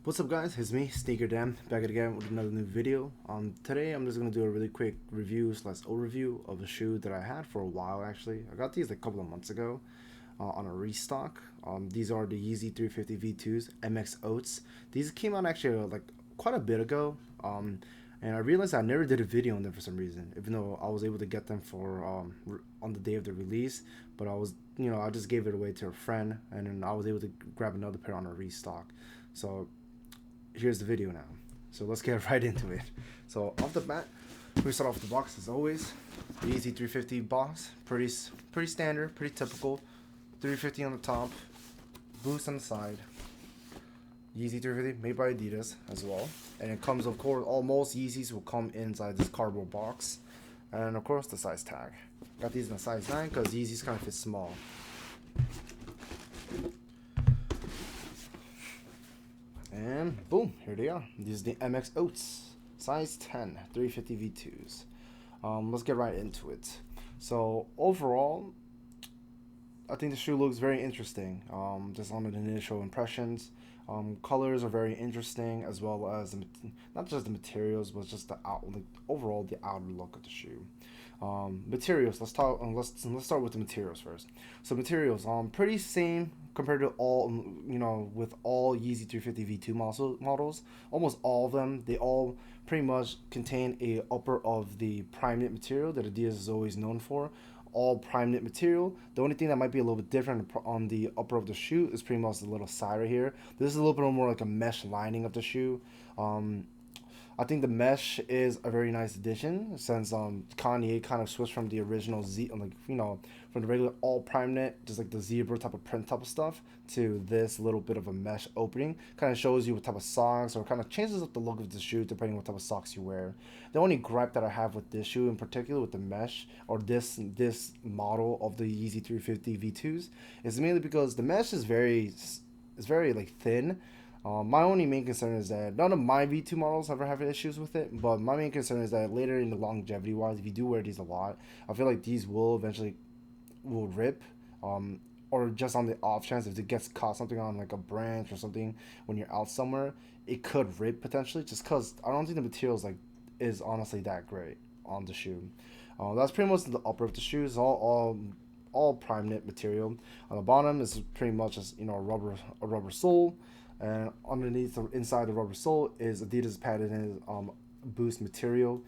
What's up guys, it's me, Sneaker Dan, back again with another new video. Today I'm just going to do a really quick review slash overview of a shoe that I had for a while actually. I got these like a couple of months ago on a restock. These are the Yeezy 350 V2s, MX Oats. These came out actually like quite a bit ago. And I realized I never did a video on them for some reason, even though I was able to get them for on the day of the release. But I just gave it away to a friend, and then I was able to grab another pair on a restock. So here's the video now. So let's get right into it. So off the bat, we start off the box as always. The Yeezy 350 box, pretty standard, pretty typical. 350 on the top, Boost on the side. Yeezy 350 made by Adidas as well, and it comes, of course, most Yeezys will come inside this cardboard box, and of course the size tag. Got these in a size 9 because Yeezys kind of fit small. And boom, here they are. These are the MX Oats, size 10, 350 V2s. Let's get right into it. So overall, I think the shoe looks very interesting. Just on the initial impressions, colors are very interesting, as well as not just the materials, but just overall the outer look of the shoe. Materials. Let's start with the materials first. So materials, pretty same compared to all, with all Yeezy 350 V2 models. Almost all of them, they all pretty much contain a upper of the prime knit material that Adidas is always known for. All prime knit material. The only thing that might be a little bit different on the upper of the shoe is pretty much the little side right here. This is a little bit more like a mesh lining of the shoe. I think the mesh is a very nice addition since Kanye kind of switched from the original from the regular all prime knit, just like the zebra type of print type of stuff, to this little bit of a mesh opening. Kind of shows you what type of socks, or kind of changes up the look of the shoe depending on what type of socks you wear. The only gripe that I have with this shoe in particular with the mesh, or this model of the Yeezy 350 V2s, is mainly because the mesh is very like thin. My only main concern is that none of my V2 models ever have issues with it, but my main concern is that later in the longevity wise, if you do wear these a lot, I feel like these will eventually rip, or just on the off chance if it gets caught something on like a branch or something when you're out somewhere, it could rip potentially, just because I don't think the materials is honestly that great on the shoe. That's pretty much the upper of the shoes, all prime knit material. On the bottom is pretty much just a rubber sole. And underneath, inside the rubber sole, is Adidas patented Boost material.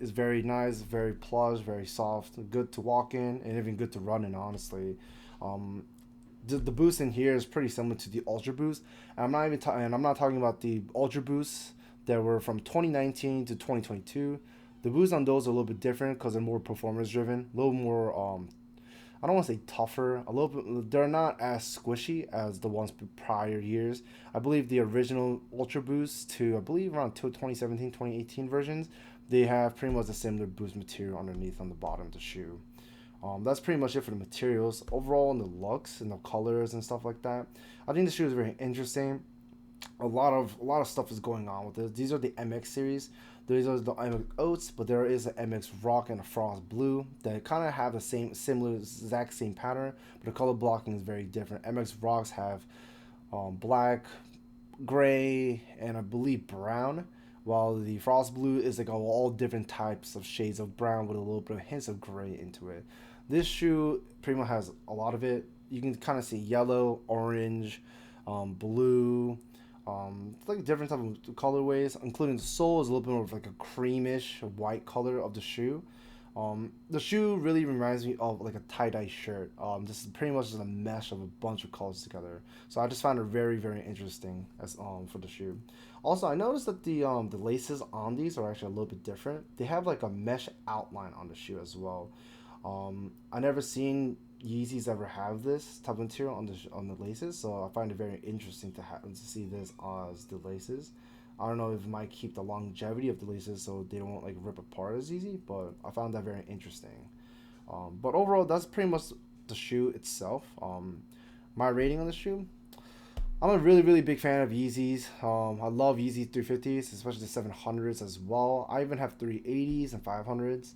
It's very nice, very plush, very soft, good to walk in, and even good to run in. Honestly, the Boost in here is pretty similar to the Ultra Boost. And I'm not talking about the Ultra Boosts that were from 2019 to 2022. The boosts on those are a little bit different because they're more performance driven, a little more I don't want to say tougher, a little bit. They're not as squishy as the ones prior years. I believe the original Ultra Boost to, I believe, around 2017, 2018 versions, they have pretty much a similar boost material underneath on the bottom of the shoe. That's pretty much it for the materials. Overall, in the looks and the colors and stuff like that, I think the shoe is very interesting. A lot of stuff is going on with this. These are the MX series. These are the MX Oats, but there is an MX Rock and a Frost Blue that kind of have the exact same pattern, but the color blocking is very different. MX Rocks have black, gray, and I believe brown, while the Frost Blue is like all different types of shades of brown with a little bit of hints of gray into it. This shoe pretty much has a lot of it. You can kind of see yellow, orange, blue. It's like different type of colorways, including the sole is a little bit more of like a creamish white color of the shoe. The shoe really reminds me of like a tie-dye shirt. This is pretty much just a mesh of a bunch of colors together. So I just found it very, very interesting as for the shoe. Also, I noticed that the laces on these are actually a little bit different. They have like a mesh outline on the shoe as well. I never seen Yeezys ever have this type of material on the laces, so I find it very interesting to see this as the laces. I don't know if it might keep the longevity of the laces so they don't like rip apart as easy, but I found that very interesting. But overall, that's pretty much the shoe itself. My rating on the shoe, I'm a really, really big fan of Yeezys. I love Yeezy 350s, especially the 700s as well. I even have 380s and 500s.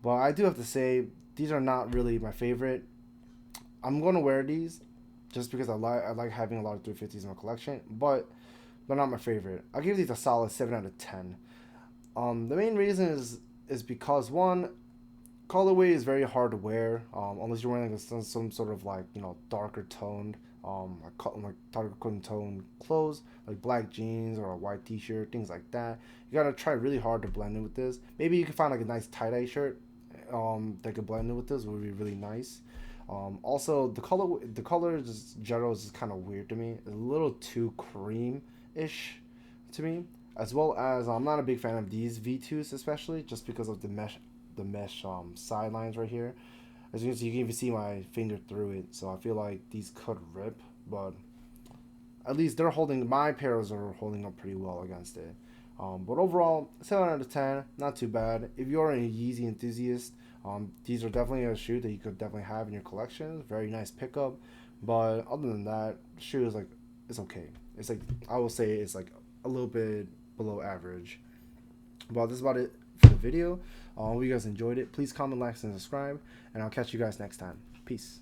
But I do have to say, these are not really my favorite. I'm going to wear these just because I like having a lot of 350s in my collection. But They're not my favorite. I'll give these a solid 7 out of 10. The main reason is because one, colorway is very hard to wear, unless you're wearing like some sort of like darker toned, like darker toned clothes, like black jeans or a white T-shirt, things like that. You gotta try really hard to blend in with this. Maybe you can find like a nice tie-dye shirt, that could blend in with this would be really nice. Also, the color just general is just kind of weird to me. It's a little too cream-ish to me, as well as I'm not a big fan of these V2s, especially just because of the mesh sidelines right here. As you can see, you can even see my finger through it. So I feel like these could rip, but at least my pairs are holding up pretty well against it. But overall, 7 out of 10, not too bad. If you're a Yeezy enthusiast, these are definitely a shoe that you could definitely have in your collection. Very nice pickup. But other than that, the shoe is like, it's okay. It's like, I will say it's like a little bit below average. But this is about it for the video. Hope you guys enjoyed it. Please comment, like, and subscribe. And I'll catch you guys next time. Peace.